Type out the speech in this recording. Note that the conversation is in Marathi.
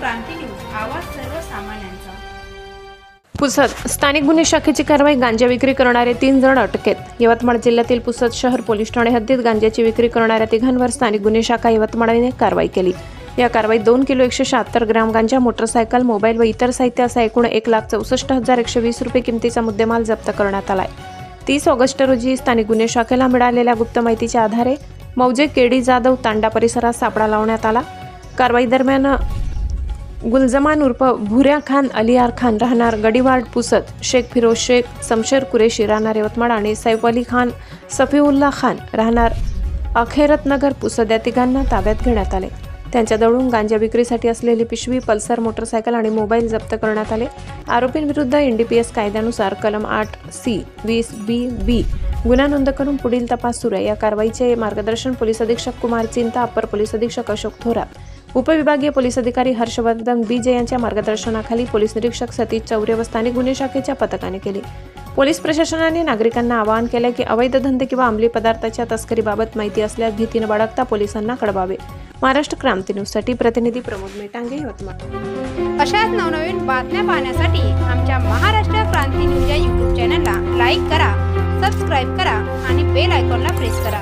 क्रांती न्यूज, आवाज सर्वसामान्यांचा। पुसद स्थानिक गुन्हे शाखेची कारवाई। गांजा विक्री करणारे 3 जण अटकेत। यवतमाळ जिल्ह्यातील पुसद शहर पोलीस ठाणे हद्दीत गांजाची विक्री करणाऱ्या 3 स्थानिक गुन्हे शाखा यवतमाळने कारवाई केली। या कारवाईत 2 किलो 176 ग्रॅम गांजा, मोटरसायकल, मोबाईल व इतर साहित्य असा एकूण 1,64,120 रुपये किमतीचा मुद्देमाल जप्त करण्यात आलाय। 30 ऑगस्ट रोजी स्थानिक गुन्हे शाखेला मिळालेल्या गुप्त माहितीच्या आधारे मौजे केडी जाधव तांडा परिसरात सापळा लावण्यात आला। कारवाई दरम्यान गुलजमान उर्फ भुऱ्या खान अलियार खान राहणार गडीवाड पुसद, शेख फिरोज शेख समशेर कुरेशी राहणार यवतमाळ आणि सैफ अली खान सफीउल्ला खान राहणार अखेरत नगर पुसद या 3 ताब्यात घेण्यात आले। त्यांच्याजवळून गांजा विक्रीसाठी असलेली पिशवी, पल्सर, मोटरसायकल आणि मोबाईल जप्त करण्यात आले। आरोपींविरुद्ध NDPS कायद्यानुसार कलम 8C 20B गुन्हा नोंद करून पुढील तपास सुरू आहे। या कारवाईचे मार्गदर्शन पोलीस अधीक्षक कुमार चिंता, अप्पर पोलीस अधीक्षक अशोक थोरात, उपविभागीय पोलीस अधिकारी हर्षवर्धन BJ यांच्या मार्गदर्शनाखाली पोलीस निरीक्षक सतीश चौरे व स्थानिक गुन्हे शाखेच्या पथकाने केली। पोलीस प्रशासनाने नागरिकांना आवाहन केले की अवैध धंदे किंवा अंमली पदार्थाच्या तस्करीबाबत माहिती असल्यास भीती न बाळगता पोलिसांना कळवावे। महाराष्ट्र क्रांती न्यूजसाठी प्रतिनिधी प्रमोद मेटांगे, यवतमाळ। अशाच नवनवीन बातम्या पाहण्यासाठी आमच्या महाराष्ट्र क्रांती न्यूज या YouTube चॅनलला लाईक करा, सबस्क्राईब करा आणि बेल आयकॉनला प्रेस करा।